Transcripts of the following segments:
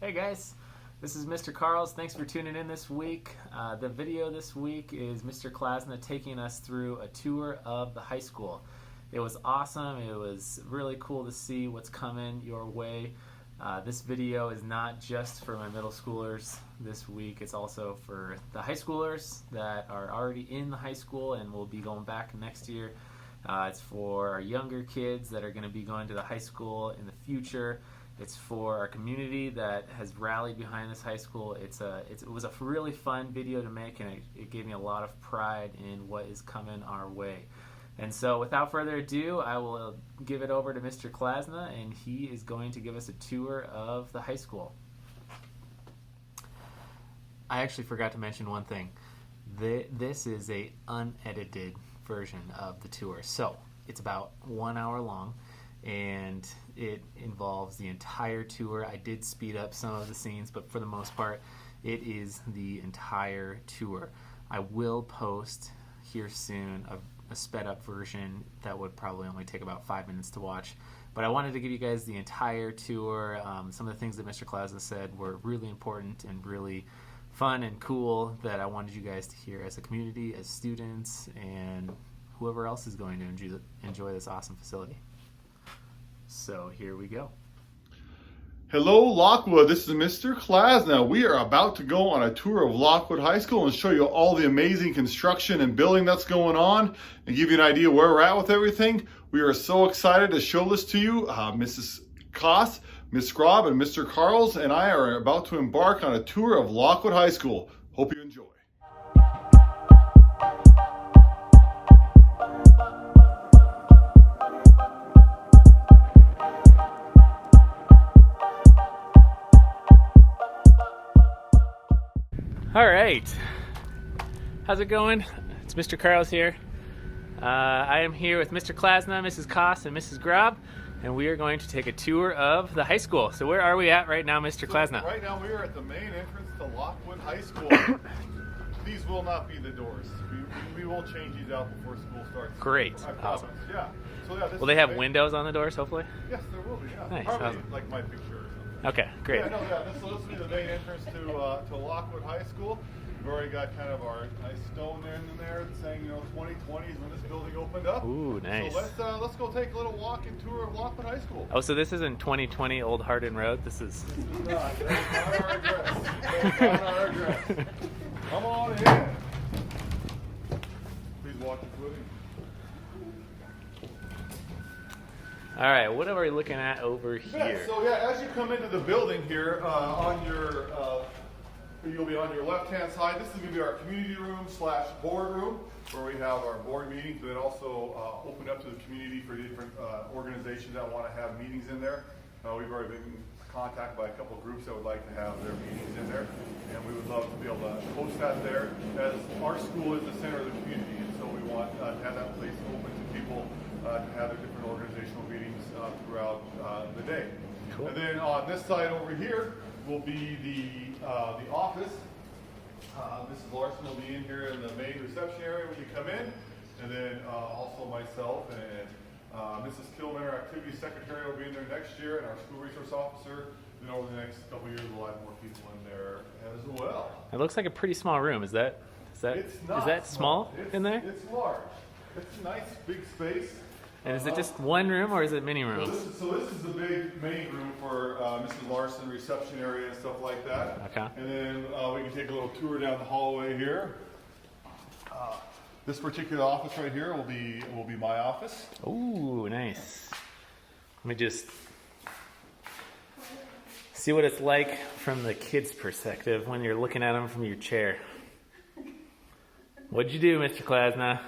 Hey guys, this is Mr. Carls. Thanks for tuning in this week. The video this week is Mr. Klasna taking us through a tour of the high school. It was awesome. It was really cool to see what's coming your way. This video is not just for my middle schoolers this week, it's also for the high schoolers that are already in the high school and will be going back next year. It's for our younger kids that are going to be going to the high school in the future. It's for our community that has rallied behind this high school. It was a really fun video to make, and it gave me a lot of pride in what is coming our way. And so without further ado, I will give it over to Mr. Klasna, and he is going to give us a tour of the high school. I actually forgot to mention one thing. This is a unedited version of the tour. So it's about 1 hour long, and it involves the entire tour. I did speed up some of the scenes, but for the most part, it is the entire tour. I will post here soon a sped up version that would probably only take about 5 minutes to watch. But I wanted to give you guys the entire tour. Some of the things that Mr. Klasna said were really important and really fun and cool that I wanted you guys to hear as a community, as students, and whoever else is going to enjoy this awesome facility. So here we go. Hello Lockwood, this is Mr. Klasna. We are about to go on a tour of Lockwood High School and show you all the amazing construction and building that's going on and give you an idea where we're at with everything. We are so excited to show this to you. Mrs. Koss, Ms. Scrobb, and Mr. Carls and I are about to embark on a tour of Lockwood High School. Hope you enjoy. All right, how's it going? It's Mr. Carls here. I am here with Mr. Klasna, Mrs. Koss, and Mrs. Grob, and we are going to take a tour of the high school. So where are we at right now, Mr. Klasna? Right now we are at the main entrance to Lockwood High School. These will not be the doors. We will change these out before school starts. Great, awesome. Yeah. So yeah, will they have windows on the doors, hopefully? Yes, there will be. Yeah. Nice, Probably awesome. Like my picture. Okay, great. Yeah, this will be the main entrance to Lockwood High School. We've already got kind of our nice stone there in there saying 2020 is when this building opened up. Ooh, nice. So let's go take a little walk and tour of Lockwood High School. Oh, so this isn't 2020 Old Hardin Road. This is. This is not. That's not our address. That's not our address. Come on in. Please watch the footing. All right, what are we looking at over here? Yeah, so as you come into the building here, you'll be on your left-hand side. This is going to be our community room / boardroom, where we have our board meetings, but it also opened up to the community for different organizations that want to have meetings in there. We've already been contacted by a couple of groups that would like to have their meetings in there, and we would love to be able to host that there, as our school is the center of the community, and so we want to have that place open to people to have their different organizational meetings throughout the day. Cool. And then on this side over here will be the office. Mrs. Larson will be in here in the main reception area when you come in, and then also myself and Mrs. Kilman, our activity secretary, will be in there next year, and our school resource officer. Then over the next couple of years, we'll have more people in there as well. It looks like a pretty small room. Is that small in there? It's large. It's a nice big space. And is it just one room or is it many rooms? So this is the big main room for Mrs. Larson, reception area and stuff like that. Okay. And then we can take a little tour down the hallway here. This particular office right here will be my office. Ooh, nice. Let me just see what it's like from the kids' perspective when you're looking at them from your chair. What'd you do, Mr. Klasna?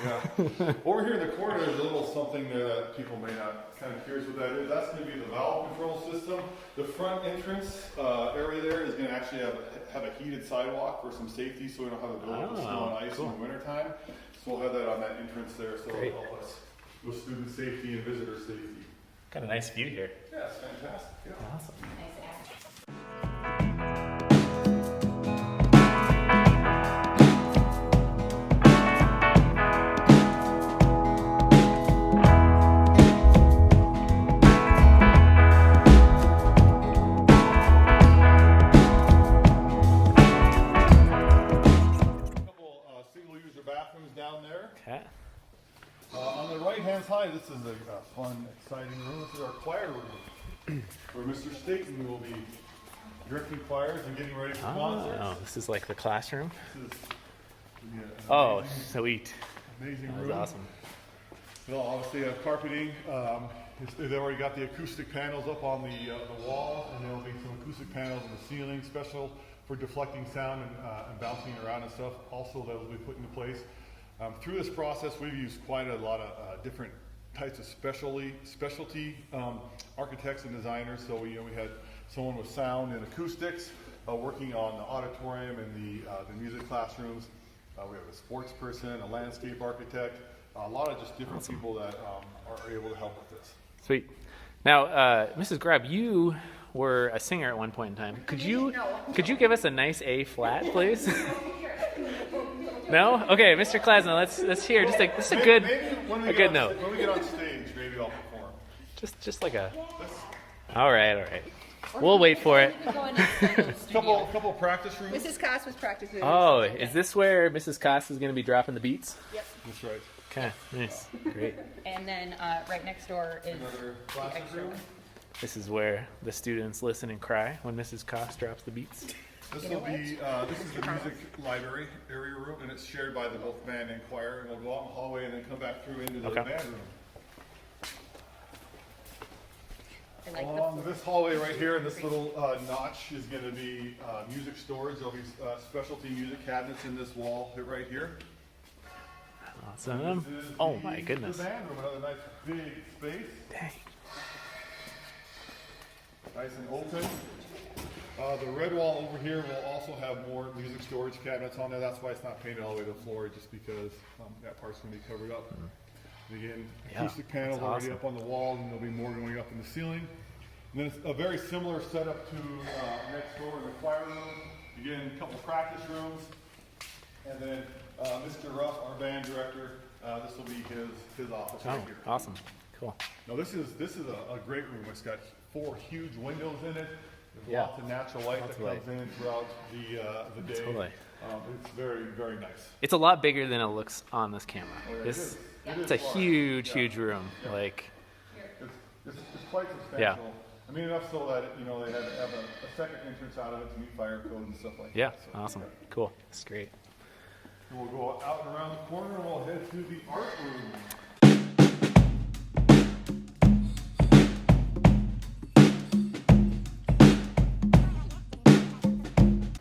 Yeah. Over here in the corner, there's a little something there that people may not kind of curious what that is. That's going to be the valve control system. The front entrance area there is going to actually have a heated sidewalk for some safety, so we don't have to build up snow and ice in the wintertime. So we'll have that on that entrance there, so it'll help us with student safety and visitor safety. Got a nice view here. Yeah, it's fantastic. Yeah. Awesome. is a fun, exciting room. This is our choir room, where Mr. Staten will be directing choirs and getting ready for concerts. Oh, this is like the classroom. This is an Oh, amazing, sweet. amazing That room. was awesome. They'll obviously have carpeting. They've already got the acoustic panels up on the wall, and there'll be some acoustic panels on the ceiling, special for deflecting sound and bouncing around and stuff. Also, that will be put into place. Through this process, we've used quite a lot of different types of specialty architects and designers. So we had someone with sound and acoustics working on the auditorium and the music classrooms. We have a sports person, a landscape architect, a lot of just different people that are able to help with this. Sweet. Now, Mrs. Grubb, you were a singer at one point in time. Could you give us a nice A flat, please? No? Okay, Mr. Klasner, let's hear just a good note. When we get on stage, maybe I'll perform. Just like a. All right. We'll wait for it. Couple practice rooms. Mrs. Koss was practicing. Oh, is this where Mrs. Koss is going to be dropping the beats? Yep. That's right. Okay, nice, great. And then right next door is Another the classes extra room. one. This is where the students listen and cry when Mrs. Koss drops the beats. This will be this is the music library area room, and it's shared by the both band and choir. And we'll go out in the hallway and then come back through into the Okay. band room. I like Along this hallway right here, and this little notch is going to be music storage. There'll be specialty music cabinets in this wall right here. Awesome. This is Oh my the goodness. band room, another nice big space, Dang. nice and open. The red wall over here will also have more music storage cabinets on there. That's why it's not painted all the way to the floor, just because that part's going to be covered up. And again, Yeah, acoustic panels that's already awesome. up on the wall, and there'll be more going up in the ceiling. And then it's a very similar setup to next door in the choir room. Again, a couple practice rooms, and then Mr. Ruff, our band director, this will be his office Oh, right here. awesome. Cool. Now this is a great room. It's got 4 huge windows in it. There's Yeah. lots of natural light Lots that of light. comes in throughout the day. Totally. It's very, very nice. It's a lot bigger than it looks on this camera. yeah, it This is. it's a huge room. Like, It's quite substantial. Yeah. I mean, enough so that they had to have a second entrance out of it to meet fire code and stuff like yeah, that. So, awesome. Cool. That's great. And we'll go out and around the corner, and we'll head to the art room.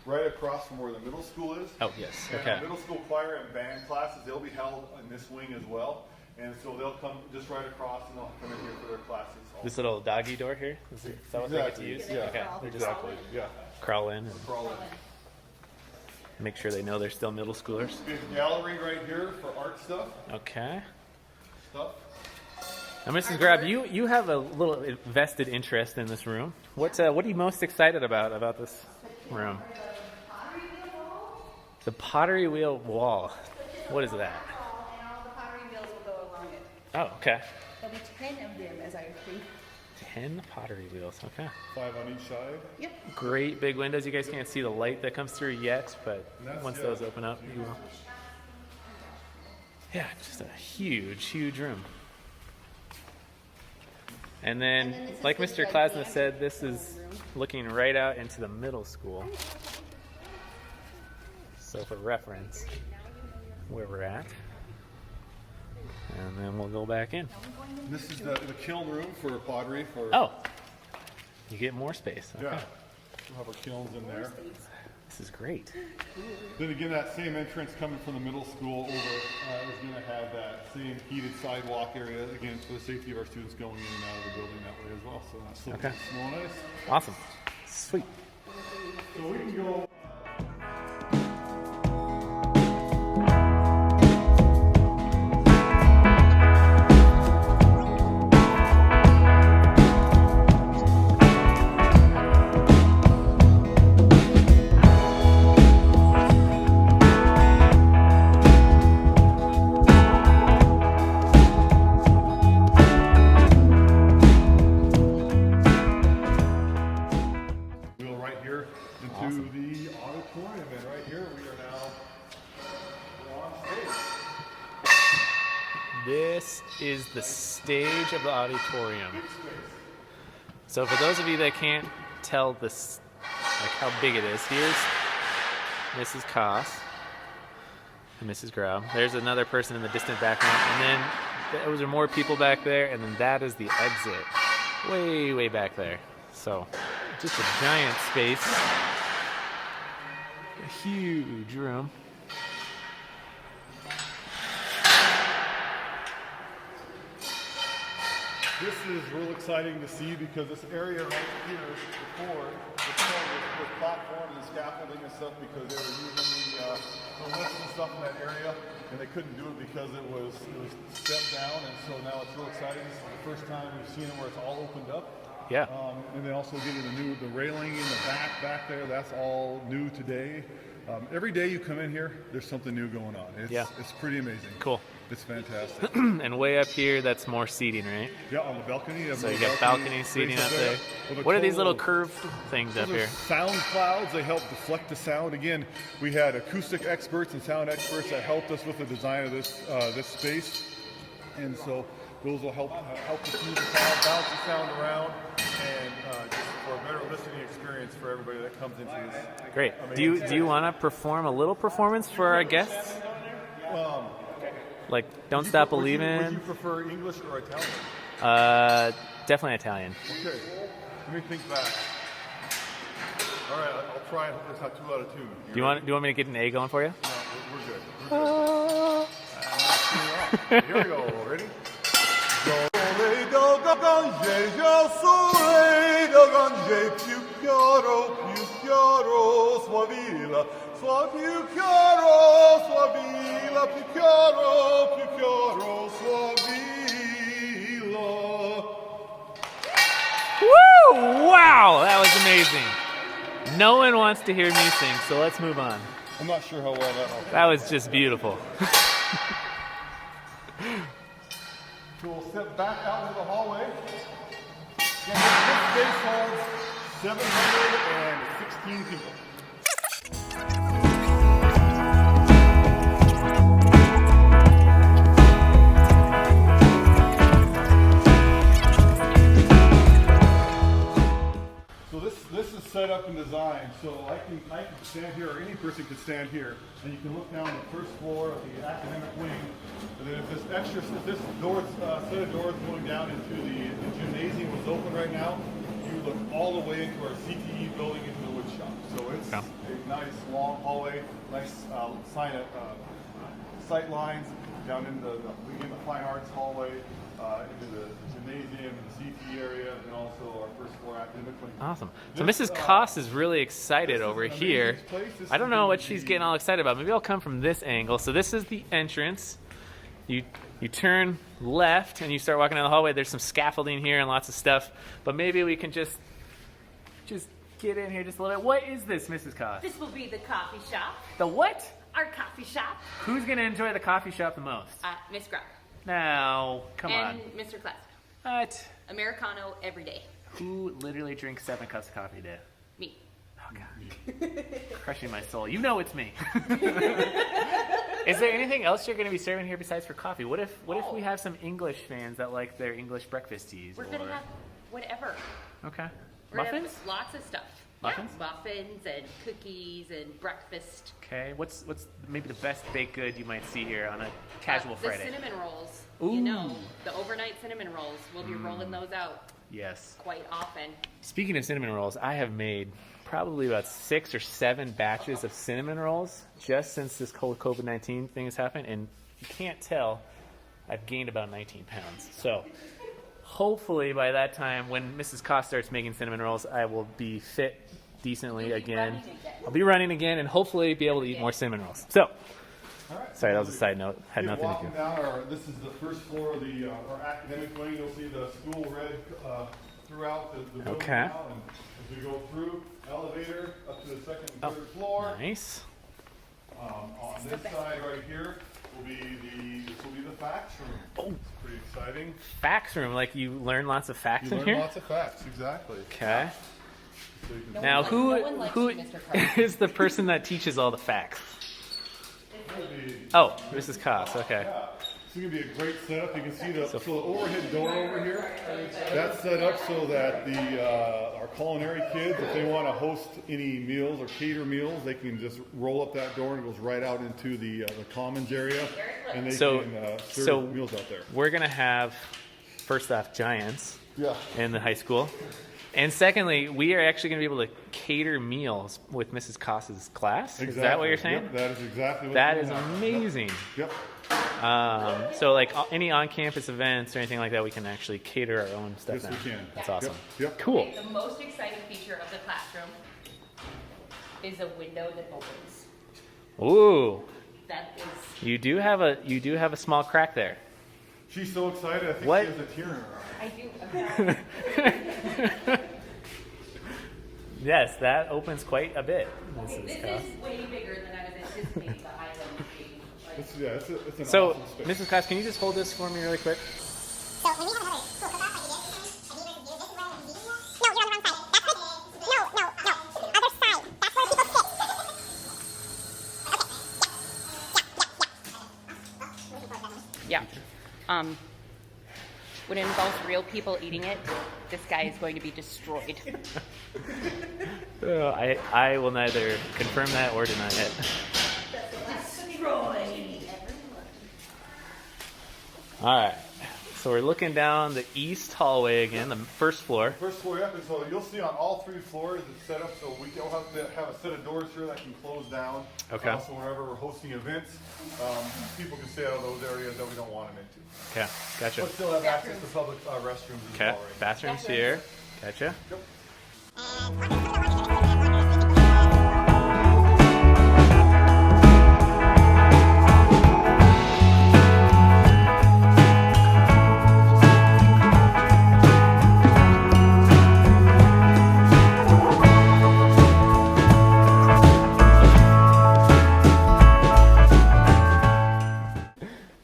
Right across from where the middle school is. Oh, yes. And Okay. the middle school choir and band classes, they'll be held in this wing as well. And so they'll come just right across, and they'll come in here for their classes. This little doggy door here? Is that what they get to Exactly. use? Yeah, Okay. They just exactly. Yeah. crawl in and Crawl in. make sure they know they're still middle schoolers. Big gallery right here for art stuff. Okay. Stuff. Now, Mrs. Grubb, you have a little vested interest in this room. What are you most excited about this room? The pottery wheel wall. What is that? And all the pottery wheels will go along it. Oh, okay. There'll be 10 of them, as I think. 10 pottery wheels. Okay. 5 on each side. Yep. Great big windows. You guys can't see the light that comes through yet, but once those open up, you will. Yeah, just a huge room. And then, this is like the Mr. Klasna gigantic said, this is room. looking right out into the middle school. So for reference, where we're at. And then we'll go back in. This is the kiln room for pottery. Oh, you get more space. Okay. Yeah. We'll have our kilns in there. This is great. Then again, that same entrance coming from the middle school over is going to have that same heated sidewalk area, again, for the safety of our students going in and out of the building that way as well. So that's Okay. snow and ice. Awesome. Sweet. So we can go. We'll right here into Awesome. the this is the stage of the auditorium. So for those of you that can't tell this, like how big it is, here's Mrs. Koss and Mrs. Grau. There's another person in the distant background, and then those are more people back there, and then that is the exit, way back there. So just a giant space, a huge room. This is real exciting to see because this area right here before was platform and scaffolding and stuff because they were using the lifts and stuff in that area, and they couldn't do it because it was stepped down, and so now it's real exciting. This is the first time we've seen it where it's all opened up. Yeah. And then also getting the railing in the back there, that's all new today. Every day you come in here, there's something new going on. It's pretty amazing. Cool. It's fantastic. And way up here, that's more seating, right? Yeah, on the balcony. So you got balcony seating up there. What are these little curved things up here? Sound clouds. They help deflect the sound. Again, we had acoustic experts and sound experts that helped us with the design of this space, and so those will help diffuse the sound, bounce the sound around, and just for a better listening experience for everybody that comes into this. Great. Do you want to perform a little performance for our guests? Like, Don't Stop Believing? Would you prefer English or Italian? Definitely Italian. Okay. Let me think back. All right, I'll try and hope it's not 2 out of 2. Do you want me to get an A going for you? No, we're good. Here we go. Ready? Woo! Wow, that was amazing. No one wants to hear me sing, so let's move on. I'm not sure how well That was just beautiful. So we'll step back out into the hallway. And this space holds 716 people. So this is set up and designed so I can stand here, or any person can stand here, and you can look down the first floor of the academic wing. And then if this door, set of doors going down into the gymnasium was open right now, you look all the way into our CTE building into the wood shop. So it's a nice long hallway, nice sight lines down in the fine arts hallway, into the gymnasium, the CTE area, and also our first floor academic wing. Awesome. So Mrs. Koss is really excited over here. I don't know what she's getting all excited about. Maybe I'll come from this angle. So this is the entrance. You turn left and you start walking down the hallway. There's some scaffolding here and lots of stuff. But maybe we can just get in here just a little bit. What is this, Mrs. Koss? This will be the coffee shop. The what? Our coffee shop. Who's going to enjoy the coffee shop the most? Miss Grau. Now, come on. And Mr. Klaas. What? Americano every day. Who literally drinks 7 cups of coffee a day? Me. Oh, God. Crushing my soul. You know it's me. Is there anything else you're going to be serving here besides for coffee? What if we have some English fans that like their English breakfast teas? We're going to have whatever. Okay. We're gonna Muffins? have lots of stuff. Muffins? Yeah, muffins and cookies and breakfast. Okay. What's maybe the best baked good you might see here on a casual The Friday? cinnamon rolls. Ooh. You know, the overnight cinnamon rolls. We'll be rolling those out Yes. quite often. Speaking of cinnamon rolls, I have made probably about 6 or 7 batches of cinnamon rolls just since this COVID-19 thing has happened, and you can't tell, I've gained about 19 pounds. So hopefully by that time, when Mrs. Koss starts making cinnamon rolls, I will be fit decently again. I'll be running again and hopefully be able to eat more cinnamon rolls. So, sorry, that was a side note. Had nothing to do. This is the first floor of our academic wing. You'll see the school red throughout the building Okay. now. And as we go through, elevator up to the second and third floor. Nice. On this side right here will be the fax room. Oh. It's pretty exciting. Fax room, like you learn lots of facts You in learn here? lots of facts, exactly. Okay. So you can Now, no one likes who you, Mr. Carter. is the person that teaches all the facts? Oh, Mrs. Koss. Okay. Yeah. This is going to be a great setup. You can see the overhead door over here. That's set up so that our culinary kids, if they want to host any meals or cater meals, they can just roll up that door and it goes right out into the commons area, and they can serve meals out there. We're going to have, first off, giants Yeah. in the high school. And secondly, we are actually going to be able to cater meals with Mrs. Koss's class. Exactly. Is that what you're saying? Yep, that is exactly what That we're is doing. amazing. Yep. So like any on-campus events or anything like that, we can actually cater our own stuff Yes, now. we can. That's awesome. Yep. Cool. The most exciting feature of the classroom is a window that opens. Ooh, That is, you do have a small crack there. She's so excited. I think What? she has a tear in her eye. I do. Yes, that opens quite a bit. Okay, this is way bigger than I was anticipating the island being. Like, It's an So, awesome space. Mrs. Koss, can you just hold this for me really quick? So when we have another cool cook-off like we did, this is where we're eating. No, you're on the wrong side. That's good. No. Other side. That's where people sit. yeah. When it involves real people eating it, this guy is going to be destroyed. I will neither confirm that or deny it. All right, so we're looking down the east hallway again, the first floor. First floor up, and so you'll see on all 3 floors it's set up so we'll have to have a set of doors here that can close down. Okay. So whenever we're hosting events, people can stay out of those areas that we don't want them into. Okay, gotcha. But still have access to public restrooms as Okay, well. Right? bathrooms here. Gotcha.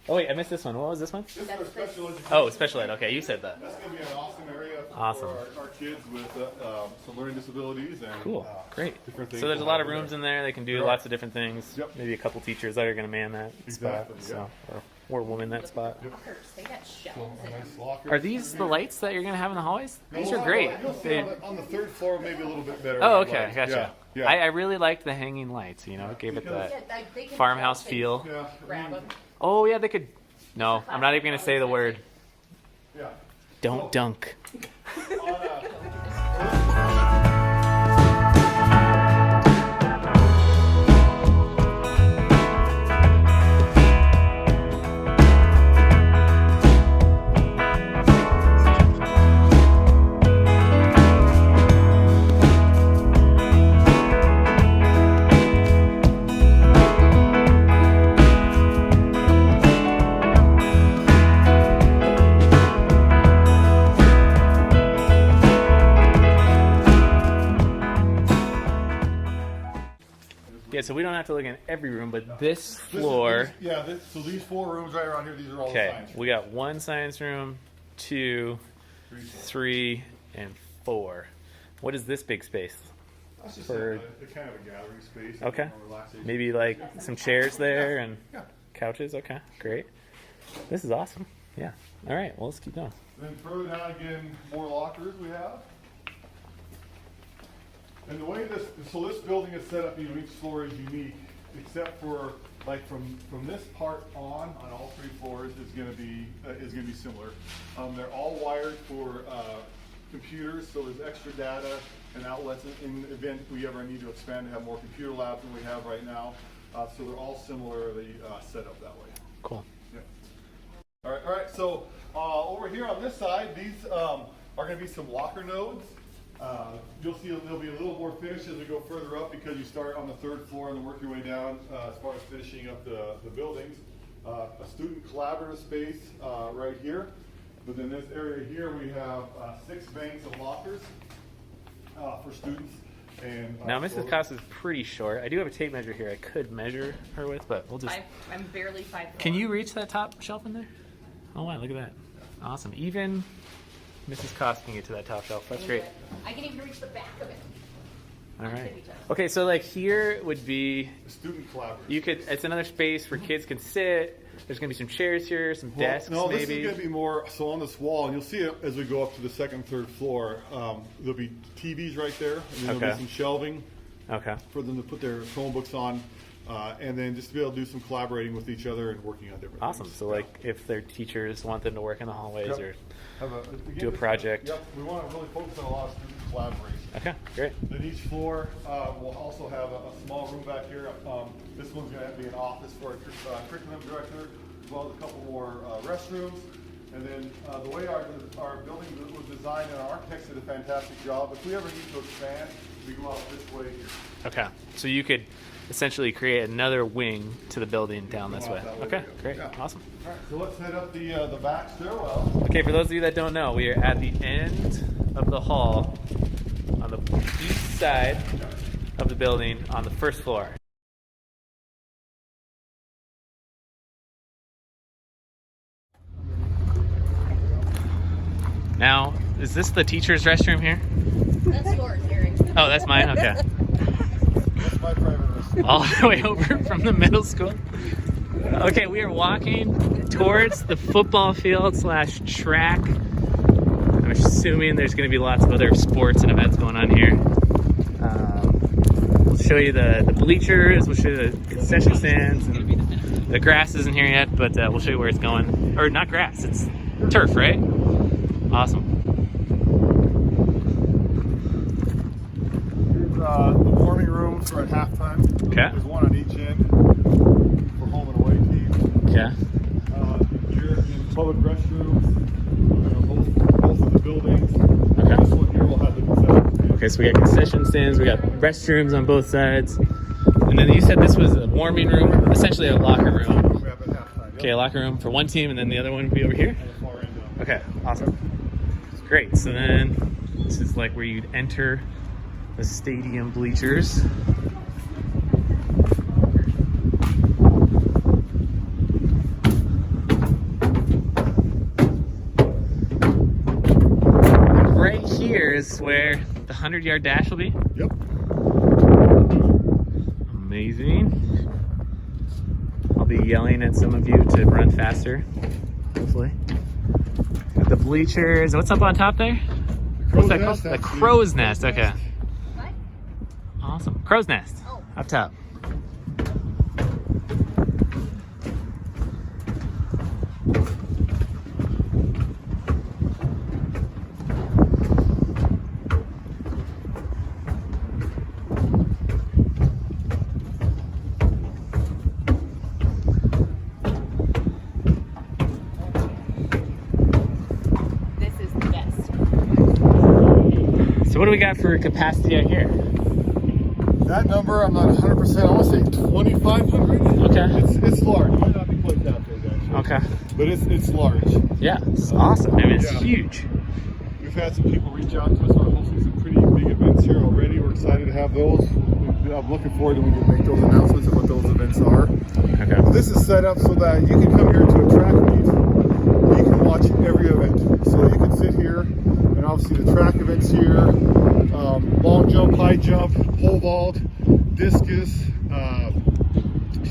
Oh wait, I missed this one. What was this one? This is our special education. Oh, special ed. Okay, you said that. That's going to be an awesome area Awesome. for our kids with some learning disabilities and Cool, great. different things. So there's a lot of rooms in there. They can do There are. lots of different things. Yep. Maybe a couple teachers that are going to man that Exactly, spot. yeah. So, or woman that spot. Lockers, they got So shelves a in nice locker. Are these the lights that you're going to have in the hallways? These You'll are see- great. You'll see They- on the 3rd floor maybe a little bit better. Oh, lights. okay, gotcha. Yeah. I really liked the hanging lights. You know, it gave it Because- that they can farmhouse jump and feel. Yeah. Grab them. Oh yeah, they could. No, I'm not even going to say the word. Yeah. Don't dunk. Yeah, so we don't have to look in every room, but this floor. So these 4 rooms right around here, these are all the Okay, science we got 1 science room, 2, rooms. 3, and 4. What is this big space? That's just for- a kind of a gathering space. Okay. more relaxation. Maybe like some chairs there and Yeah. couches. Okay, great. This is awesome. Yeah. All right. Well, let's keep going. Then further down again, more lockers we have. And the way this building is set up, each floor is unique, except for like from this part on all 3 floors is going to be similar. They're all wired for computers, so there's extra data and outlets in the event we ever need to expand to have more computer labs than we have right now. So they're all similarly set up that way. Cool. Yep. All right. So over here on this side, these are going to be some locker nodes. You'll see there'll be a little more finish as we go further up because you start on the 3rd floor and then work your way down as far as finishing up the buildings. A student collaborative space right here. But in this area here, we have 6 banks of lockers for students. And Now, Mrs. Koss is pretty short. I do have a tape measure here. I could measure her with, but we'll just. I'm barely 5'4". Can you reach that top shelf in there? Oh wow! Look at that. Awesome. Even Mrs. Koss can get to that top shelf. That's great. I can even reach the back of it. All right. Okay, so like here would be the student collaborative. you could. It's another space where kids can sit. There's going to be some chairs here, some Well, desks no, maybe. this is going to be more, so on this wall, and you'll see it as we go up to the second, third floor, there'll be TVs right there, and then there'll be some shelving Okay. for them to put their Chromebooks on, and then just to be able to do some collaborating with each other and working on different Awesome. things. So like if their teachers want them to work in the hallways Yep. or Again, do a project. Yep, we want to really focus on a lot of student collaboration. Okay, great. Then each floor will also have a small room back here. This one's going to be an office for a curriculum director, as well as a couple more restrooms. And then the way our building was designed, and our architects did a fantastic job. If we ever need to expand, we go out this way here. Okay. So you could essentially create another wing to the building down this Go out way. that way. Okay, great. Yeah. Awesome. All right, so let's head up the back stairwell. Okay, for those of you that don't know, we are at the end of the hall on the east side of the building on the first floor. Now, is this the teacher's restroom here? That's yours, Eric. Oh, that's mine? Okay. That's my private restroom. All the way over from the middle school. Okay, we are walking towards the football field / track. I'm assuming there's going to be lots of other sports and events going on here. We'll show you the bleachers, we'll show you the concession stands, and the grass isn't here yet, but we'll show you where it's going. Or not grass, it's turf, right? Awesome. Here's the warming rooms for at halftime. Okay. There's one on each end for home and away teams. Okay. Here in public restrooms, both of the buildings. Okay. This one here will have the concession stand. Okay, so we got concession stands, we got restrooms on both sides. And then you said this was a warming room, essentially a locker room. We have at halftime. Okay, a locker room for one team, and then the other one would be over here? On the far end of it. Okay, awesome. Great, so then this is like where you'd enter the stadium bleachers. And right here is where the 100-yard dash will be. Yep. Amazing. I'll be yelling at some of you to run faster, hopefully. Got the bleachers. What's up on top there? What's that called? The crow's nest. Okay. What? Awesome. Crow's nest. Oh. Up top. This is the best. So what do we got for capacity out here? That number, I'm not 100%. I want to say 2,500. Okay. It's large. It might not be quite that big, actually. Okay. But it's large. Yeah, it's awesome. I mean, it's Yeah. huge. We've had some people reach out to us about hosting some pretty big events here already. We're excited to have those. I'm looking forward to when we can make those announcements of what those events are. Okay. But this is set up so that you can come here to a track meet. You can watch every event. So you can sit here, and obviously the track events here, long jump, high jump, pole vault, discus,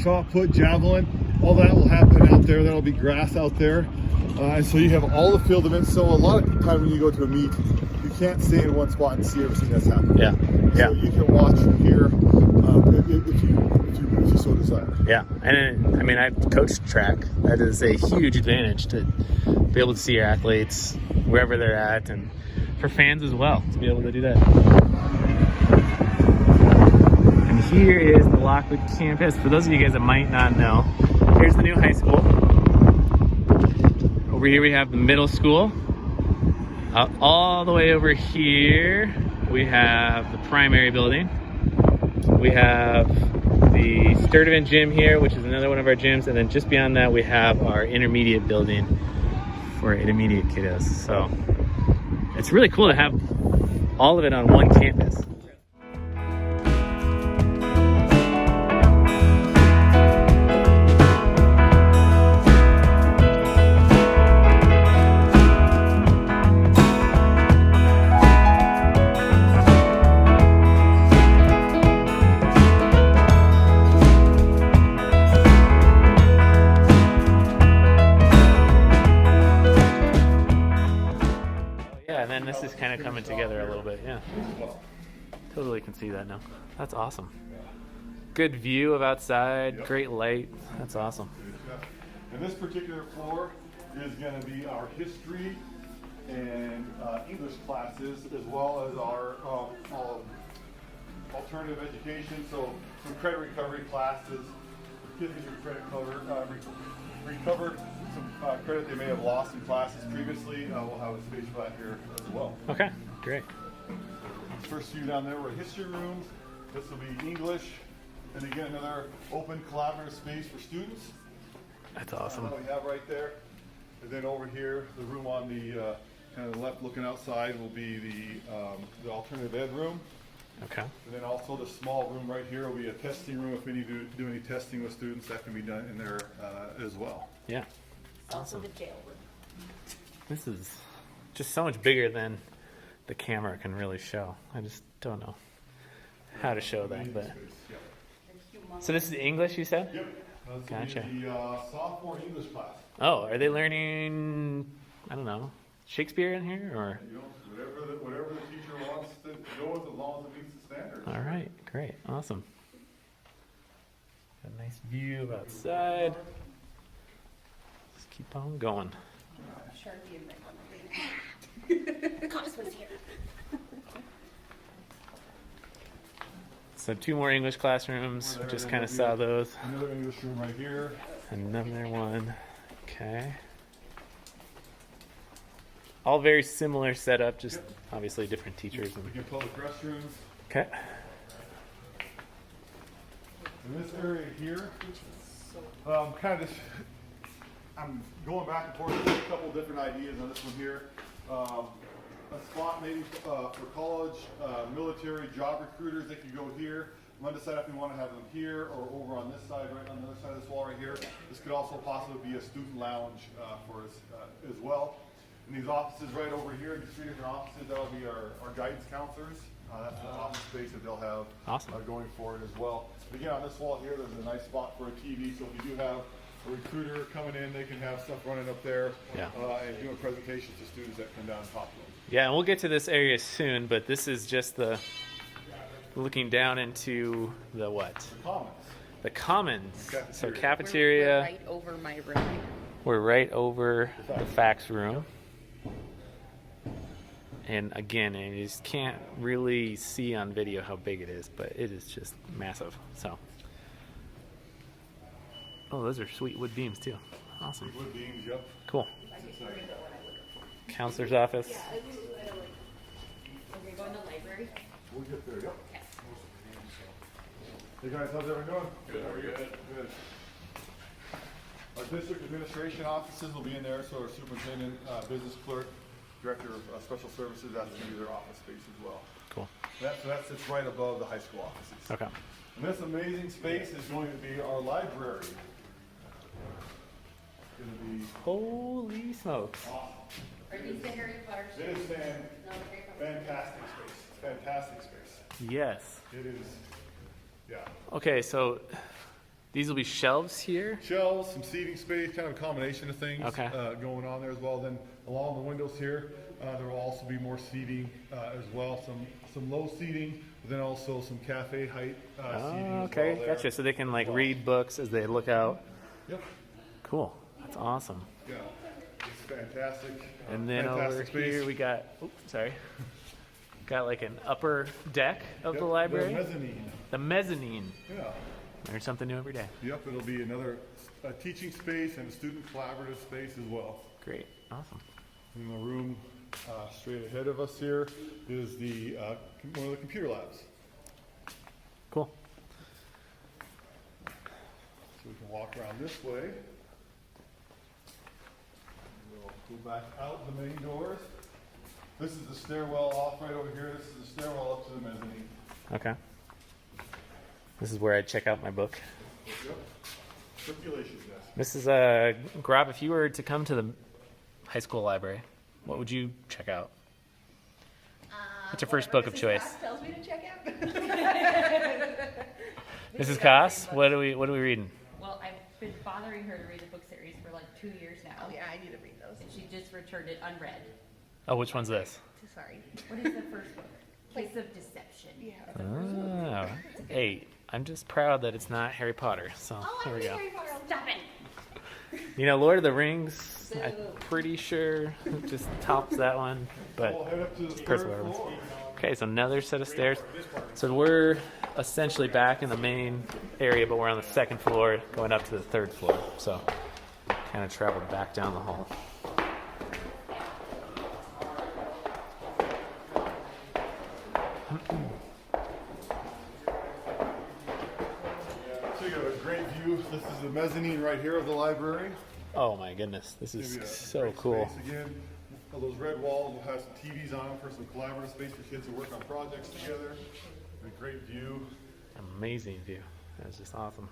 shot put, javelin. All that will happen out there. That'll be grass out there. And so you have all the field events. So a lot of time when you go to a meet, you can't stay in one spot and see everything that's happening. Yeah. Yeah. So you can watch from here if you so desire. Yeah, and I mean, I've coached track. That is a huge advantage to be able to see your athletes wherever they're at, and for fans as well to be able to do that. And here is the Lockwood campus. For those of you guys that might not know, here's the new high school. Over here we have the middle school. All the way over here we have the primary building. We have the Sturdivant gym here, which is another one of our gyms, and then just beyond that we have our intermediate building for intermediate kiddos. So it's really cool to have all of it on one campus. and then this is kind of coming together a little bit. Yeah, Well, totally can see that now. That's awesome. Good view of outside, Yep. great light. That's awesome. and this particular floor is going to be our history and English classes, as well as our alternative education. So some credit recovery classes. Kids get your credit recovered some credit they may have lost in classes previously. We'll have a space for that here as well. Okay, great. First few down there were history rooms. This will be English. And again, another open collaborative space for students. That's awesome. That we have right there. And then over here, the room on the kind of the left looking outside will be the alternative ed room. Okay. And then also the small room right here will be a testing room. If we need to do any testing with students, that can be done in there as well. Yeah. Also Awesome. the jail room. This is just so much bigger than the camera can really show. I just don't know how to show that. But Space, yep. so this is English, you said? Yep. This will Gotcha. be the sophomore English class. Oh, are they learning? I don't know, Shakespeare in here, or? You know, whatever the teacher wants to go with, as long as it meets the standards. All right, great, awesome. A nice view of outside. Let's keep on going. Sharpie and Cox was here. So 2 more English classrooms. Just kind of saw those. Another English room right here. Another one. Okay. All very similar setup, just obviously different teachers. We can public restrooms. Okay. In this area here, kind of just, I'm going back and forth with a couple different ideas on this one here. A spot maybe for college, military, job recruiters, they could go here. I'm undecided if we want to have them here or over on this side, right on the other side of this wall right here. This could also possibly be a student lounge for us as well. And these offices right over here, these 3 different offices, that'll be our guidance counselors. That's the office space that they'll have Awesome. going forward as well. But again, on this wall here, there's a nice spot for a TV. So if you do have a recruiter coming in, they can have stuff running up there and doing presentations to students that come down and talk to them. Yeah, and we'll get to this area soon, but this is just the looking down into the what? The commons. The commons. Cafeteria. So We're cafeteria. right over my room. We're right over the fax room. And again, you just can't really see on video how big it is, but it is just massive. So, oh, those are sweet wood beams too. Awesome. Wood beams, yep. Cool. Counselor's office. Are we going to the library? We'll get there, yep. Hey guys, how's everyone doing? Good, how are you? Good. Our district administration offices will be in there, so our superintendent, business clerk, director of special services, that's going to be their office space as well. Cool. That sits right above the high school offices. Okay. And this amazing space is going to be our library. It's going to be Holy smokes. awesome. Are these the Harry Potter It is stairs? No, the Harry Potter. fantastic space. Fantastic space. Yes. It is, yeah. Okay, so these will be shelves here. Shelves, some seating space, kind of a combination of things Okay. going on there as well. Then along the windows here, there will also be more seating as well. Some low seating, but then also some cafe height seating as Okay, well there. gotcha. So they can like read books as they look out. Yep. Cool. That's awesome. Yeah. It's fantastic. And then over fantastic space. here we got, oops, sorry. Got like an upper deck of Yep, the library. mezzanine. The mezzanine. Yeah. Learn something new every day. Yep, it'll be another teaching space and a student collaborative space as well. Great. Awesome. In the room straight ahead of us here is the one of the computer labs. Cool. So we can walk around this way. We'll go back out the main doors. This is the stairwell off right over here. This is the stairwell up to the mezzanine. Okay. This is where I check out my book. Yep. Circulation desk. This is Grab, if you were to come to the high school library, what would you check out? What's your first book of choice? Tells me to check out. Mrs. Koss, what are we reading? Well, I've been bothering her to read the book series for like 2 years now. Oh yeah, I need to read those. And she just returned it unread. Oh, which one's this? To Sorry. What is the first book? Place of Deception. Yeah. Oh. Hey, I'm just proud that it's not Harry Potter. So here we go. Harry Potter. Stop it. You know, Lord of the Rings, I'm pretty sure just tops that one. We'll But head up to the Chris third Weberman's. floor. Okay, so another set of stairs. So we're essentially back in the main area, but we're on the second floor, going up to the third floor. So kind of traveled back down the hall. So you got a great view. This is the mezzanine right here of the library. Oh my goodness, this Give you is a so great cool. space again. All those red walls will have some TVs on them for some collaborative space for kids to work on projects together. A great view Amazing view. That's just awesome.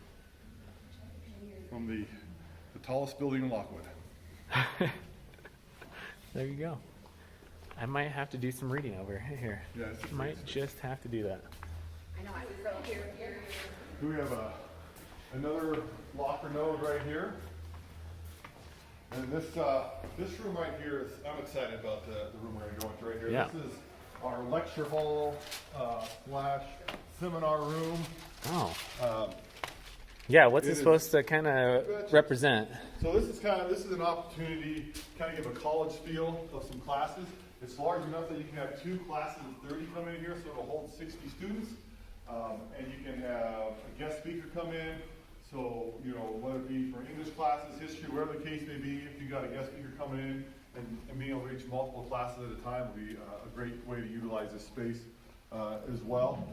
from the tallest building in Lockwood. There you go. I might have to do some reading over here. Yeah, it's a great Might space. just have to do that. I know. I was so here. We have another locker node right here. And this room right here is, I'm excited about the room we're going to go into right here. Yeah. This is our lecture hall slash seminar room. Oh. Um, Yeah, what's It it is- supposed to kind of represent? So this is an opportunity to kind of give a college feel of some classes. It's large enough that you can have 2 classes of 30 come in here, so it'll hold 60 students. And you can have a guest speaker come in. So, you know, whether it be for English classes, history, whatever the case may be, if you got a guest speaker coming in and being able to reach multiple classes at a time would be a great way to utilize this space as well.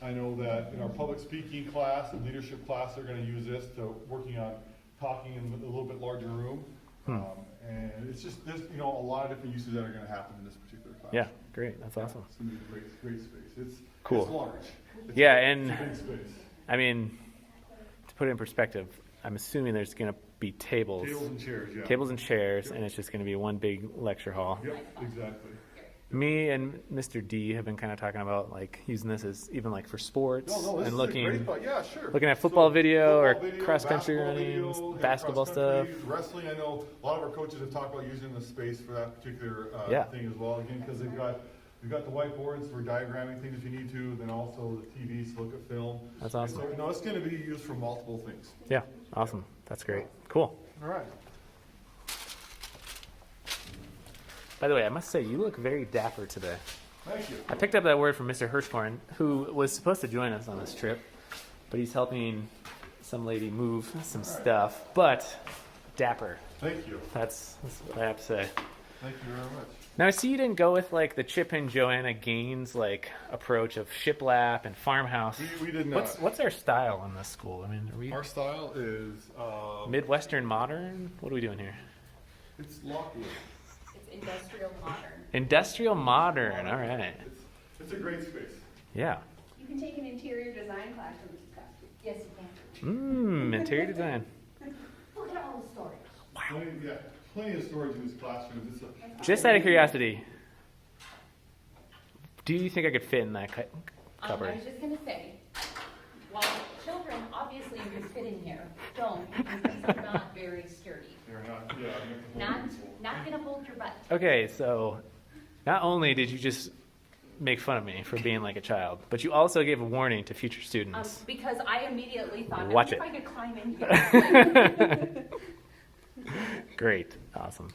I know that in our public speaking class and leadership class, they're going to use this to working on talking in a little bit larger room. And it's just, there's, you know, a lot of different uses that are going to happen in this particular class. Yeah, great. That's awesome. It's going to be a great space. It's Cool. It's large. It's Yeah, it's and a big space. I mean, to put it in perspective, I'm assuming there's going to be tables. Tables and chairs, yeah. Tables and chairs, and it's just going to be one big lecture hall. Yep, exactly. Me and Mr. D have been kind of talking about like using this as even like for sports No, this and is a great looking. spot. Yeah, sure. looking at football video or football video, cross-country basketball running, video, yeah, basketball cross-country, wrestling. I know a lot of our coaches have talked about using the space for that particular Yeah. thing as well. Again, because we've got the whiteboards for diagramming things if you need to, then also the TVs to look at film. That's awesome. And so, no, it's going to be used for multiple things. Yeah, awesome. That's great. Cool. All right. By the way, I must say you look very dapper today. Thank you. I picked up that word from Mr. Hirschhorn, who was supposed to join us on this trip, but he's helping some lady move some stuff. But dapper. Thank you. That's what I have to say. Thank you very much. Now I see you didn't go with like the Chip and Joanna Gaines like approach of shiplap and farmhouse. We did not. What's our style in this school? I mean, are we Our style is Midwestern modern? What are we doing here? it's Lockwood. It's industrial modern. Industrial modern. All right. It's a great space. Yeah. You can take an interior design class from this class. Yes, you can. Interior design. Look at all the stories. Plenty of storage in this classroom. It's a, Just out of curiosity, do you think I could fit in that I cupboard? was just gonna say, while children obviously who fit in here don't, because these are not very sturdy. they're not. Yeah. you have to hold people. Not gonna hold your butt. Okay, so not only did you just make fun of me for being like a child, but you also gave a warning to future students. Because I immediately thought, Watch if it. I could climb in here. Great. Awesome.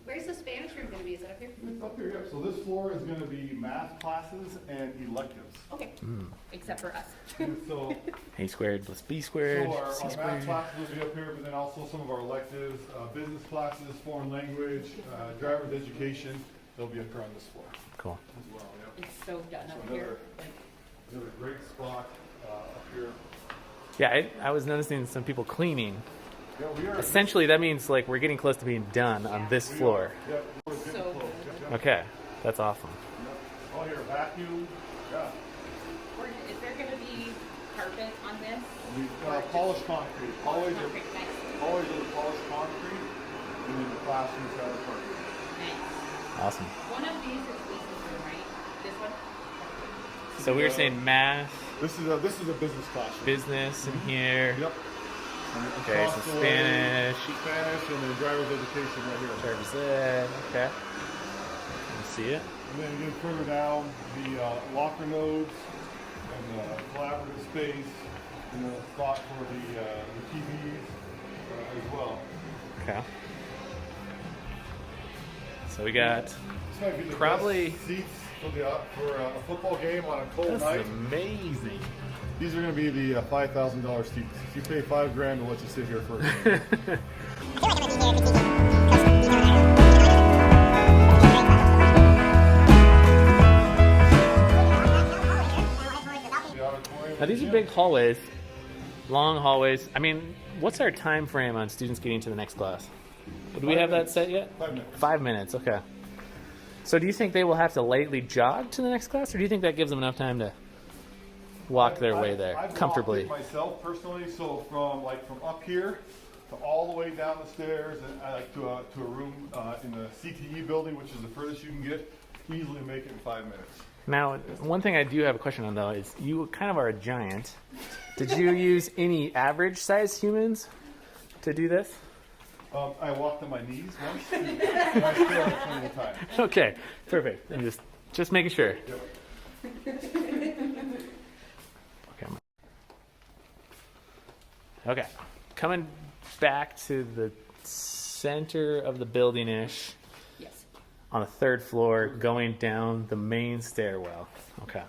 Where's the Spanish room going to be? Is it up here? It's up here, yep. So this floor is going to be math classes and electives. Okay, except for us. And so, A squared plus B squared, our C math squared. classes will be up here, but then also some of our electives, business classes, foreign language, driver's education, they'll be up here on this floor Cool. as well. Yep. It's so done up So here. Another great spot up here. Yeah, I was noticing some people cleaning. Yeah, we are. Essentially, that means like we're getting close to being done on this floor. Yep, we're getting So close. Yep, yep, Okay, that's awesome. yep. Oh, here, vacuum. Yeah. Is there gonna be carpet on this? We've polished concrete. Always Concrete, nice. Always with polished concrete, and then the classrooms have a carpet. Nice. Awesome. One of these is Lisa's room, right? This one? So we were saying math, This is a business classroom. business in here. Yep. And Okay, across so the way, Spanish. Spanish, and then driver's education right here. Driver's ed. Okay. And see it. And then again, further down, the locker nodes and the collaborative space, and the spot for the TVs as well. Okay. So we got This might be the probably. best seats for a football game on a cold This night. is amazing. These are going to be the $5,000 seats. You pay $5,000 to let you sit here for a game. Now these are big hallways, long hallways. I mean, what's our time frame on students getting to the next class? Do we have that set yet? 5 minutes. 5 minutes, okay. So do you think they will have to lightly jog to the next class, or do you think that gives them enough time to walk their way there I've comfortably? walked it myself personally, so from up here to all the way down the stairs and to a room in the CTE building, which is the furthest you can get, easily make it in 5 minutes. Now, one thing I do have a question on, though, is you kind of are a giant. Did you use any average-sized humans to do this? I walked on my knees once, and I still have plenty of time. Okay, perfect. I'm just making sure. Yep. Okay, coming back to the center of the building-ish. Yes. On the 3rd floor, going down the main stairwell. Okay.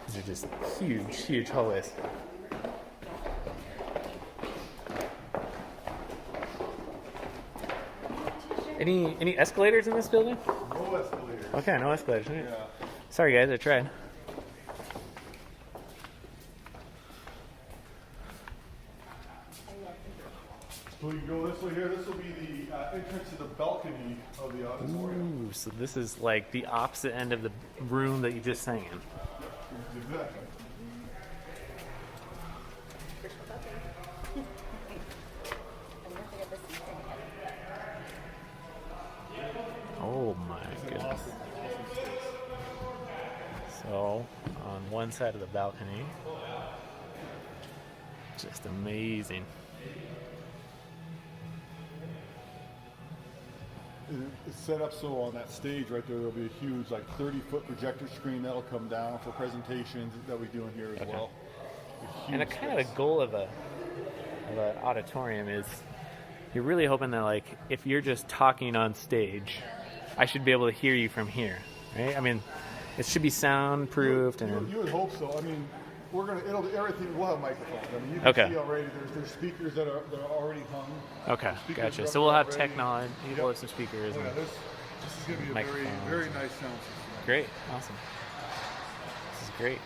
These are just huge, huge hallways. Any escalators in this building? No escalators. Okay, no escalators. All right. Yeah. Sorry, guys, I tried. So you go this way here. This will be the entrance to the balcony of the auditorium. Ooh, so this is like the opposite end of the room that you just sang in. Exactly. Oh my goodness. Awesome space. So, on one side of the balcony, just amazing. It's set up so on that stage right there, there'll be a huge, like 30-foot projector screen that'll come down for presentations that we do in here as well. And kind of the goal of an auditorium is you're really hoping that, like, if you're just talking on stage, I should be able to hear you from here, right? I mean, it should be soundproofed and. You would hope so. I mean, everything. We'll have microphones. I mean, you can see already. There's speakers that are already hung. Okay, Speakers gotcha. are So we'll have already. technology. Yep. We'll have some speakers. Oh, yeah, And this is going to be a very, Microphones. very nice sound system. great, awesome. This is great.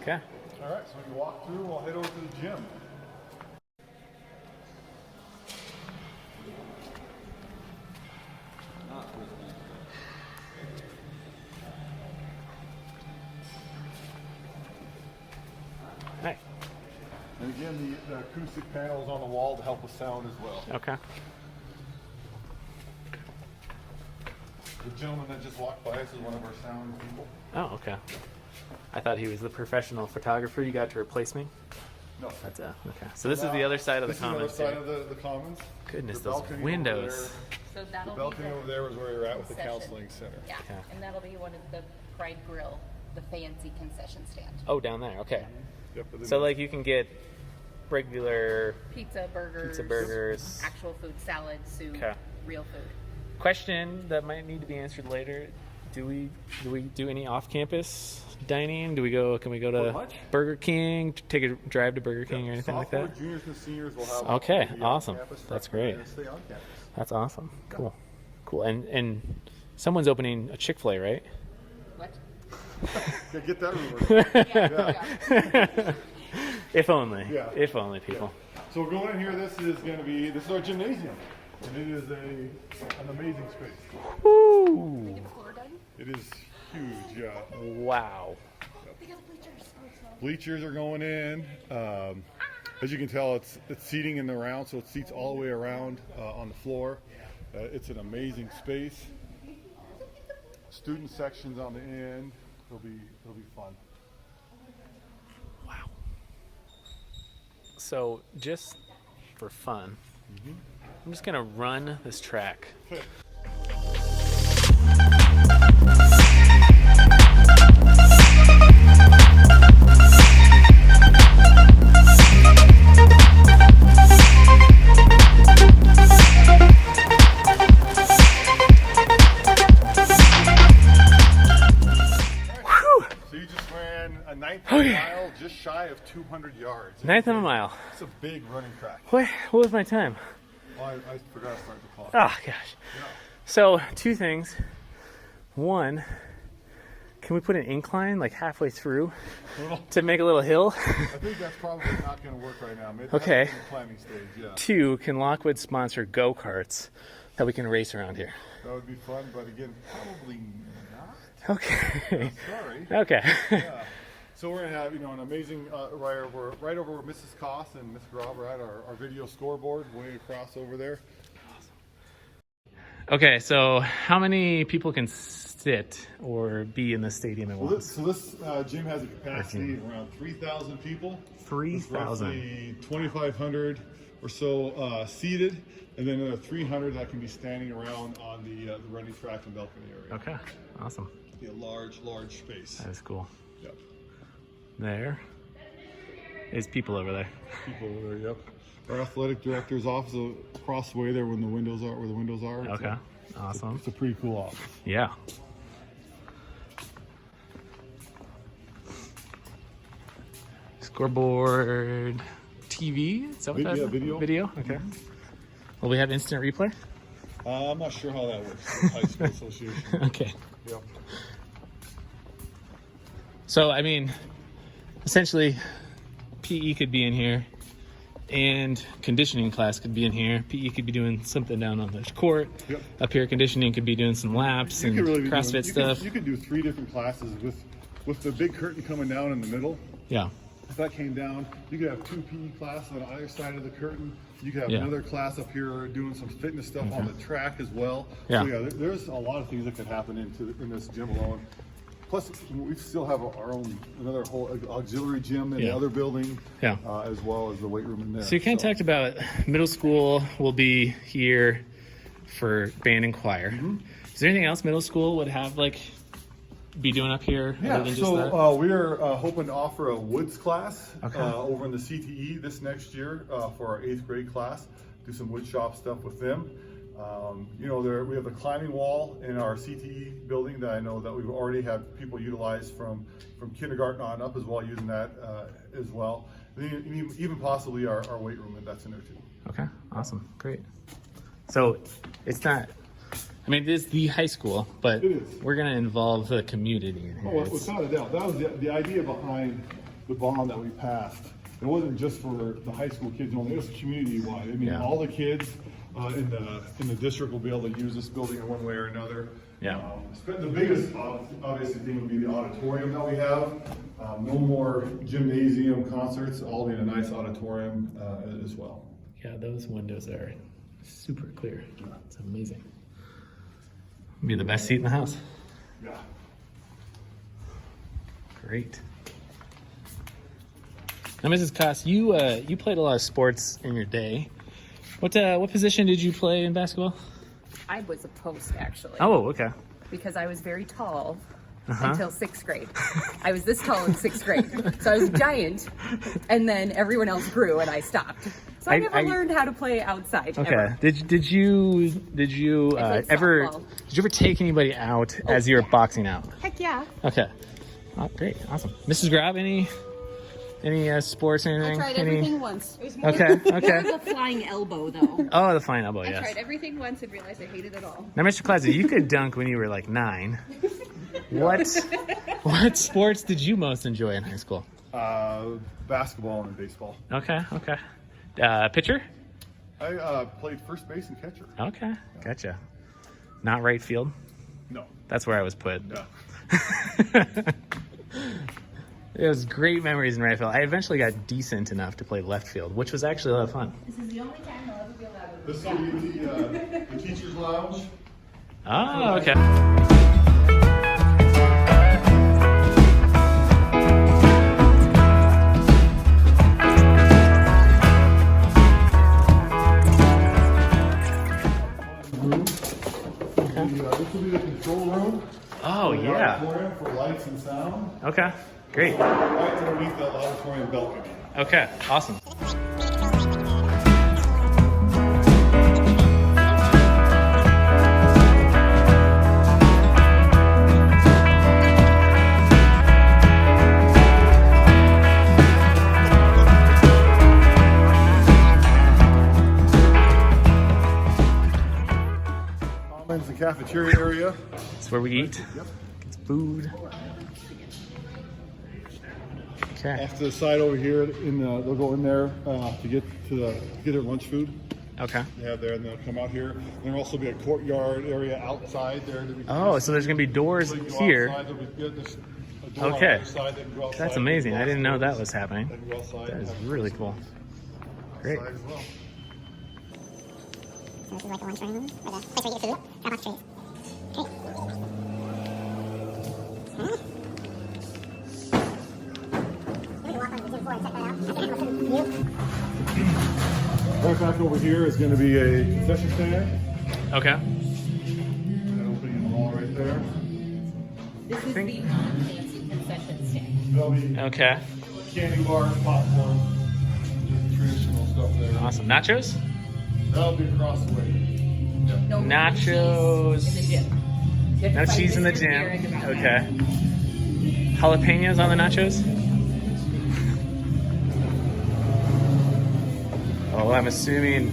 Okay. All right, so when you walk through, we'll head over to the gym. Hey. And again, the acoustic panels on the wall to help with sound as well. Okay. The gentleman that just walked by us is one of our sound people. Oh, okay. I thought he was the professional photographer. You got to replace me. No. That's okay. So this is the other side of the commons. This is the other here. side of the commons. Goodness, The those balcony over windows. there- So The that'll be balcony over there is where you're at with the concession. counseling center. Yeah, Okay. and that'll be one of the Pride Grill, the fancy concession stand. Oh, down there. Okay. Yep, but then So like you can get regular Pizza, burgers. actual food, salad, soup, Okay. real food. Question that might need to be answered later. Do we do any off-campus dining? Can we go to much? Burger King? Take a drive to Burger King or anything like sophomore, that? juniors, and seniors will have. Okay, will be awesome. on campus. That's Freshmen great. Stay on campus. That's awesome. Cool. And someone's opening a Chick-fil-A, right? What? Yeah, get that rumor. If only. Yeah. If only, people. So going in here, this is our gymnasium, and it is an amazing space. Woo! It is huge. Yeah. Wow. Bleachers are going in. As you can tell, it's seating in the round, so it seats all the way around on the floor. It's an amazing space. Student sections on the end. It'll be fun. Wow. So just for fun, I'm just gonna run this track. Okay. So you just ran a ninth of a mile, just shy of 200 yards. Ninth of a mile. It's a big running track. What was my time? Oh, I forgot to start the clock. Oh gosh. Yeah. So 2 things. 1, can we put an incline like halfway through to make a little hill? I think that's probably not going to work right now. Maybe Okay. that's in the planning stage, yeah. 2, can Lockwood sponsor go-karts that we can race around here? That would be fun, but again, probably not. Okay. Sorry. Okay. Yeah. So we're going to have, an amazing right over where Mrs. Koss and Miss Grob are at, our video scoreboard way across over there. Okay, so how many people can sit or be in the stadium at once? So this gym has a capacity of around 3,000 people. 3,000. Roughly 2,500 or so seated, and then another 300 that can be standing around on the running track and balcony area. Okay, awesome. Be a large space. That is cool. Yep. There is people over there. People over there. Yep. Our athletic director's office across the way there where the windows are. Okay, awesome. It's a pretty cool office. Yeah. Scoreboard TV? Is that what that is? Video. Video? Okay. Will we have instant replay? I'm not sure how that works. High School Association. Okay. Yep. So, I mean, essentially, PE could be in here, and conditioning class could be in here. PE could be doing something down on the court. Yep. Up here, conditioning could be doing some laps and You could really be CrossFit doing- stuff. You could do 3 different classes with the big curtain coming down in the middle. Yeah. If that came down, you could have 2 PE classes on either side of the curtain. You could have Yeah. another class up here doing some fitness stuff on the track as well. Yeah. So there's a lot of things that could happen in this gym alone. Plus, we still have another whole auxiliary gym in the Yeah. other building, Yeah. As well as the weight room in there. So you kind of talked about middle school will be here for band and choir. Mm-hmm. Is there anything else middle school would have be doing up here other Yeah, than just so that? we are hoping to offer a woods class Okay. over in the CTE this next year for our 8th grade class. Do some wood shop stuff with them. We have the climbing wall in our CTE building that I know that we've already had people utilize from kindergarten on up as well, using that as well. And then even possibly our weight room, and that's in there too. Okay, awesome, great. So it's not, it is the high school, but It is. we're going to involve the community in here. Oh, It's- without a doubt. That was the idea behind the bond that we passed. It wasn't just for the high school kids only, it was community-wide. Yeah. All the kids in the district will be able to use this building in one way or another. Yeah. The biggest, obviously, thing would be the auditorium that we have. No more gymnasium concerts, all in a nice auditorium as well. Yeah, those windows are super clear. It's amazing. Be the best seat in the house. Yeah. Great. Now, Mrs. Koss, you played a lot of sports in your day. What position did you play in basketball? I was a post, actually, Oh, okay. because I was very tall Uh-huh. until 6th grade. I was this tall in 6th grade, so I was a giant, and then everyone else grew, and I stopped. So I never learned how to play outside. Okay. Ever. Did you I played ever softball. did you ever take anybody out as you were boxing out? Heck yeah! Okay. Oh, great. Awesome. Mrs. Grab, any sports or anything? I tried Any- everything once. It was more Okay. Okay. the flying elbow, though. Oh, the fine elbow. I Yes. tried everything once and realized I hated it all. Now, Mr. Clausen, you could dunk when you were like 9. What sports did you most enjoy in high school? Basketball and baseball. Okay. Okay. Pitcher? I played first base and catcher. Okay. Gotcha. Not right field. No. That's where I was put. Yeah. It was great memories in right field. I eventually got decent enough to play left field, which was actually a lot of fun. This is the only time I'll ever feel that way. This will be the teacher's lounge. Oh, okay. this will be the control room. Oh, for the yeah. auditorium for lights and sound. Okay, great. Right underneath that auditorium balcony. Okay, awesome. Commons and cafeteria area. That's where we eat. Yep. It's food. Okay. Off to the side over here, they'll go in there to get their lunch food. Okay. They have there, and they'll come out here. And there'll also be a courtyard area outside there. Oh, so there's gonna be doors So you go here. outside, there'll be there's a door Okay. on the other side, they can go outside, That's they amazing. can go I didn't know outside, that was happening. they can go outside That and is have really cool. Great. outside as well. So this is like the lunchroom, or the place where you get food. Drop off trees. Great. Huh? You can walk on the gym floor and check that out. That's a cool view. Right back over here is going to be a concession stand. Okay. That opening in the wall right there. This is the non-fancy concession stand. There'll be Okay. candy bars, popcorn, just traditional stuff there. Awesome. Nachos? That'll be across the way. No Nachos. cheese in the gym. You have to No find cheese in the Mr. Beard gym. about that. Okay. Jalapenos on the nachos? Oh, I'm assuming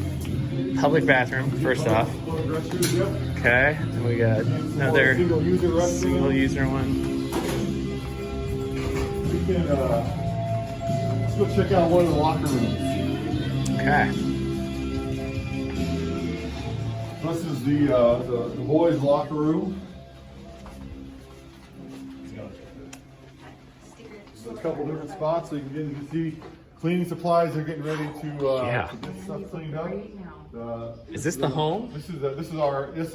public bathroom, first off. Public restrooms, yep. Okay. And we got another Single user restroom. single user one. We can, let's go check out one of the locker rooms. Okay. This is the boys' locker room. There's a couple different spots so you can see cleaning supplies. They're getting ready to get stuff cleaned up. Is this the home? This is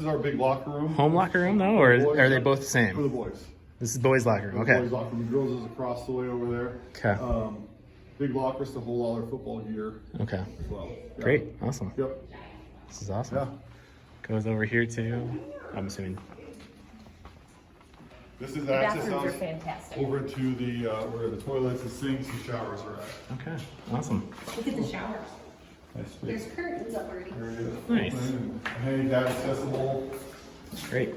our big locker room. Home locker room though, or are they both the For the same? boys. This is boys' locker room. The Okay. boys' locker room. Girls is across the way over there. Okay. Big lockers to hold all their football gear Okay. as well. Yeah. Great. Awesome. Yep. This is awesome. Yeah. Goes over here too. I'm assuming. This is The access bathrooms are house fantastic. over to the where the toilets and sinks and showers are at. Okay. Awesome. Look at the showers. Nice. There's curtains up already. There it is. Nice. Open and handicap accessible. Great.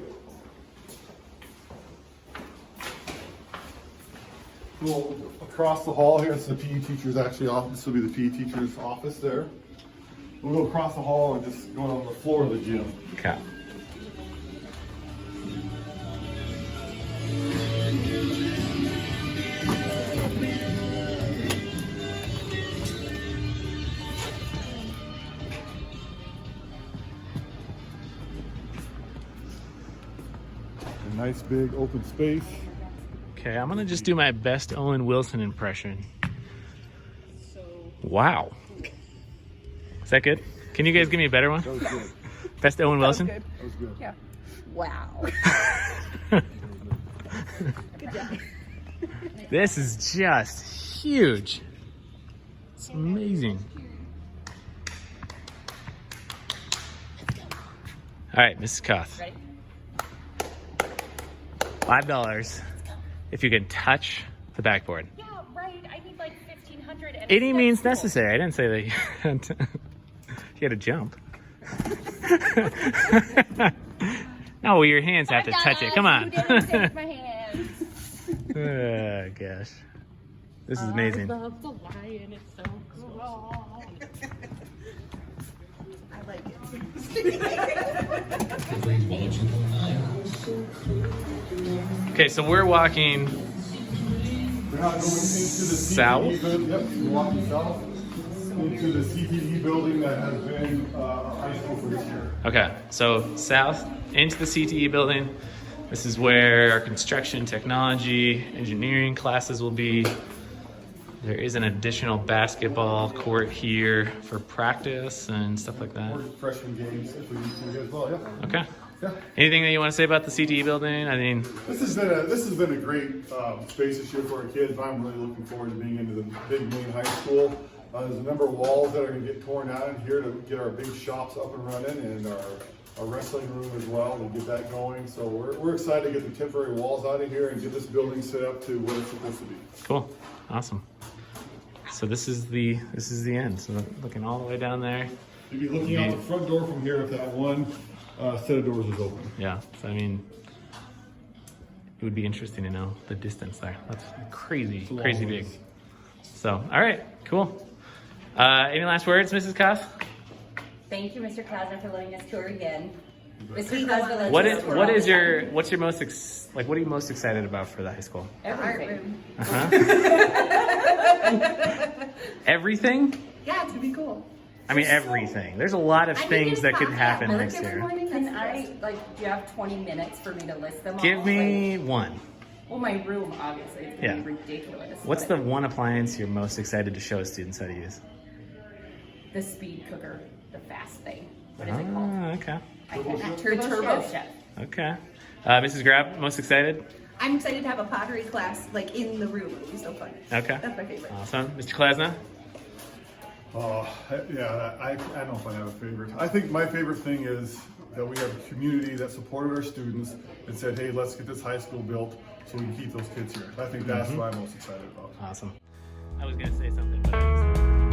Well, across the hall here, it's the PE teacher's actually office. This will be the PE teacher's office there. We'll go across the hall and just go on the floor of the gym. Okay. A nice big open space. Okay, I'm gonna just do my best Owen Wilson impression. Wow. Is that good? Can you guys give me a better one? That was good. Best Owen Wilson? That was good. Yeah. Wow. Good job. This is just huge. It's amazing. All right, Mrs. Koth. Ready? $5 if you can touch the backboard. Yeah, right. I need like 1,500. And Any it's means cool. necessary. I didn't say that you had to, you had to jump. No, your hands have to touch it. Come on. You didn't take my hands. Oh, gosh. This is amazing. I love the lion. It's so cool. I like it. Okay, so we're walking We're not going into the South? CTE building. Yep, we're walking south into the CTE building that has been our high school for this year. Okay, so south into the CTE building. This is where our construction, technology, engineering classes will be. There is an additional basketball court here for practice and stuff like that. Or freshman games if we need to as well. Yeah. Okay. Yeah. Anything that you want to say about the CTE building? I mean, This has been a great space this year for our kids. I'm really looking forward to being into the big main high school. There's a number of walls that are going to get torn out in here to get our big shops up and running and our a wrestling room as well, to get that going. So we're excited to get the temporary walls out of here and get this building set up to what it's supposed to be. Cool, awesome. So this is the end. So looking all the way down there. You'd be looking out the front door from here if that one set of doors is open. Yeah, so I mean, it would be interesting to know the distance there. That's crazy, crazy big. So, all right, cool. Any last words, Mrs. Koss? Thank you, Mr. Klasner, for letting us tour again. Mr. Klasner, What are you most excited about for the high school? Everything. Everything? Yeah, to be cool. I mean, everything. There's a lot of things that could happen Yeah, next year. Can I, do you have 20 minutes for me to list them all? Give me one. Well, my room, obviously, is going to be ridiculous. What's but the one appliance you're most excited to show students how to use? The speed cooker, the fast thing. What is it called? Okay. Turbo Chef. Okay. Mrs. Grab, most excited? I'm excited to have a pottery class like in the room. It'll be so fun. Okay. That's my favorite. Awesome. Mr. Klasna? Yeah, I don't know if I have a favorite. I think my favorite thing is that we have a community that supported our students and said, hey, let's get this high school built so we can keep those kids here. I think that's what I'm most excited about. Awesome. I was going to say something, but